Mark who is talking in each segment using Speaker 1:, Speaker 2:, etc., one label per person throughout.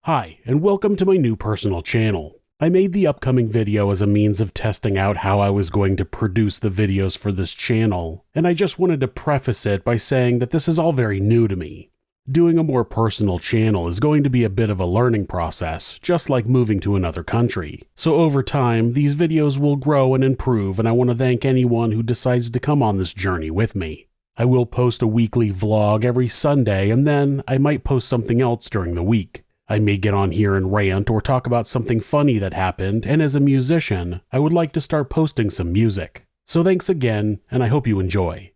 Speaker 1: Hi, and welcome to my new personal channel. I made the upcoming video as a means of testing out how I was going to produce the videos for this channel, and I just wanted to preface it by saying that this is all very new to me. Doing a more personal channel is going to be a bit of a learning process, just like moving to another country. So over time, these videos will grow and improve, and I want to thank anyone who decides to come on this journey with me. I will post a weekly vlog every Sunday, and then I might post something else during the week. I may get on here and rant or talk about something funny that happened, and as a musician, I would like to start posting some music. So thanks again, and I hope you enjoy.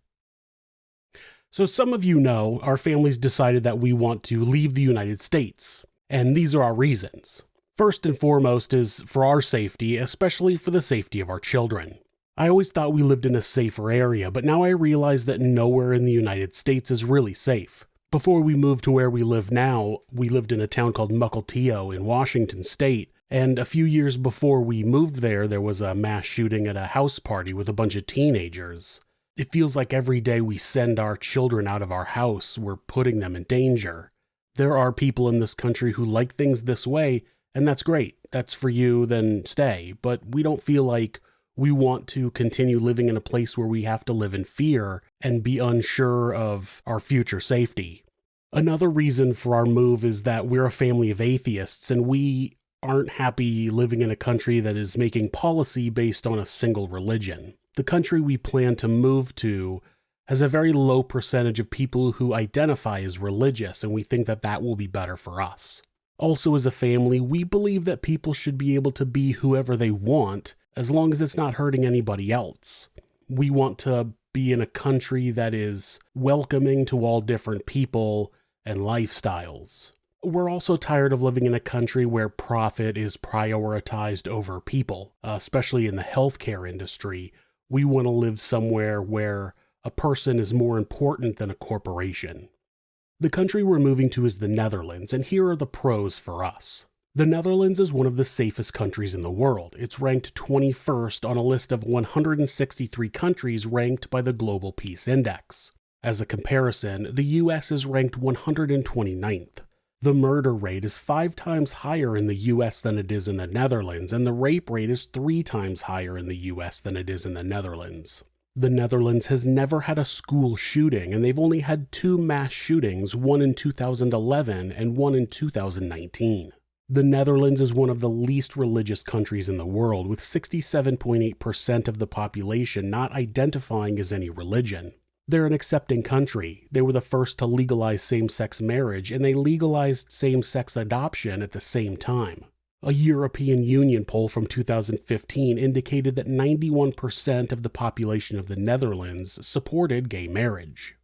Speaker 1: So some of you know, our family's decided that we want to leave the United States, and these are our reasons. First and foremost is for our safety, especially for the safety of our children. I always thought we lived in a safer area, but now I realize that nowhere in the United States is really safe. Before we moved to where we live now, we lived in a town called Mukilteo in Washington State, and a few years before we moved there, there was a mass shooting at a house party with a bunch of teenagers. It feels like every day we send our children out of our house, we're putting them in danger. There are people in this country who like things this way, and that's great. That's for you, then stay. But we don't feel like we want to continue living in a place where we have to live in fear and be unsure of our future safety. Another reason for our move is that we're a family of atheists, and we aren't happy living in a country that is making policy based on a single religion. The country we plan to move to has a very low percentage of people who identify as religious, and we think that that will be better for us. Also, as a family, we believe that people should be able to be whoever they want, as long as it's not hurting anybody else. We want to be in a country that is welcoming to all different people and lifestyles. We're also tired of living in a country where profit is prioritized over people, especially in the healthcare industry. We want to live somewhere where a person is more important than a corporation. The country we're moving to is the Netherlands, and here are the pros for us. The Netherlands is one of the safest countries in the world. It's ranked 21st on a list of 163 countries ranked by the Global Peace Index. As a comparison, the US is ranked 129th. The murder rate is 5 times higher in the US than it is in the Netherlands, and the rape rate is 3 times higher in the US than it is in the Netherlands. The Netherlands has never had a school shooting, and they've only had 2 mass shootings, one in 2011 and one in 2019. The Netherlands is one of the least religious countries in the world, with 67.8% of the population not identifying as any religion. They're an accepting country. They were the first to legalize same-sex marriage, and they legalized same-sex adoption at the same time. A European Union poll from 2015 indicated that 91% of the population of the Netherlands supported gay marriage.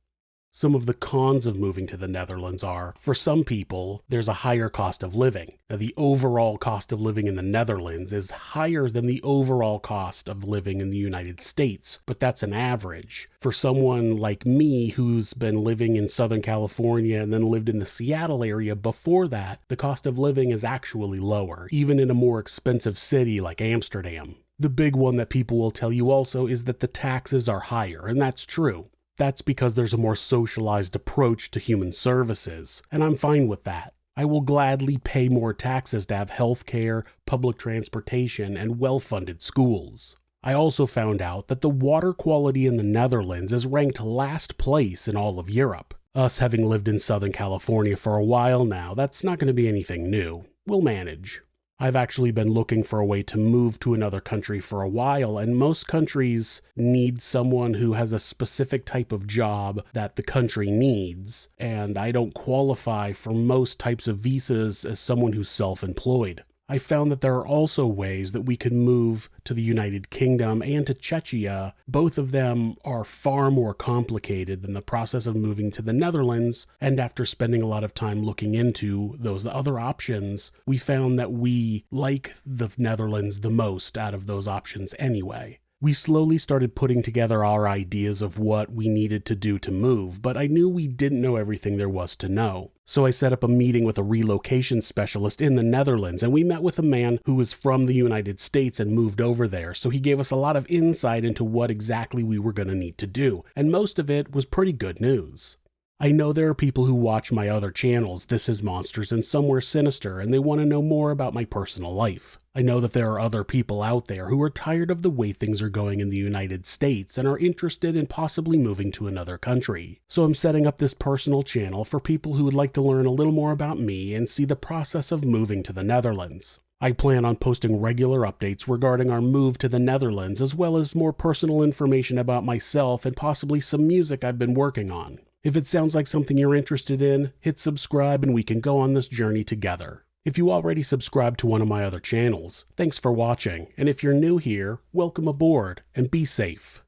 Speaker 1: Some of the cons of moving to the Netherlands are, for some people, there's a higher cost of living. Now, the overall cost of living in the Netherlands is higher than the overall cost of living in the United States, but that's an average. For someone like me who's been living in Southern California and then lived in the Seattle area before that, the cost of living is actually lower, even in a more expensive city like Amsterdam. The big one that people will tell you also is that the taxes are higher, and that's true. That's because there's a more socialized approach to human services, and I'm fine with that. I will gladly pay more taxes to have healthcare, public transportation, and well-funded schools. I also found out that the water quality in the Netherlands is ranked last place in all of Europe. Us having lived in Southern California for a while now, that's not going to be anything new. We'll manage. I've actually been looking for a way to move to another country for a while, and most countries need someone who has a specific type of job that the country needs, and I don't qualify for most types of visas as someone who's self-employed. I found that there are also ways that we could move to the United Kingdom and to Czechia. Both of them are far more complicated than the process of moving to the Netherlands, and after spending a lot of time looking into those other options, we found that we like the Netherlands the most out of those options anyway. We slowly started putting together our ideas of what we needed to do to move, but I knew we didn't know everything there was to know. So I set up a meeting with a relocation specialist in the Netherlands, and we met with a man who was from the United States and moved over there, so he gave us a lot of insight into what exactly we were going to need to do, and most of it was pretty good news. I know there are people who watch my other channels, This Is Monsters and Somewhere Sinister, and they want to know more about my personal life. I know that there are other people out there who are tired of the way things are going in the United States and are interested in possibly moving to another country. So I'm setting up this personal channel for people who would like to learn a little more about me and see the process of moving to the Netherlands. I plan on posting regular updates regarding our move to the Netherlands, as well as more personal information about myself and possibly some music I've been working on. If it sounds like something you're interested in, hit subscribe and we can go on this journey together. If you already subscribed to one of my other channels, thanks for watching, and if you're new here, welcome aboard and be safe.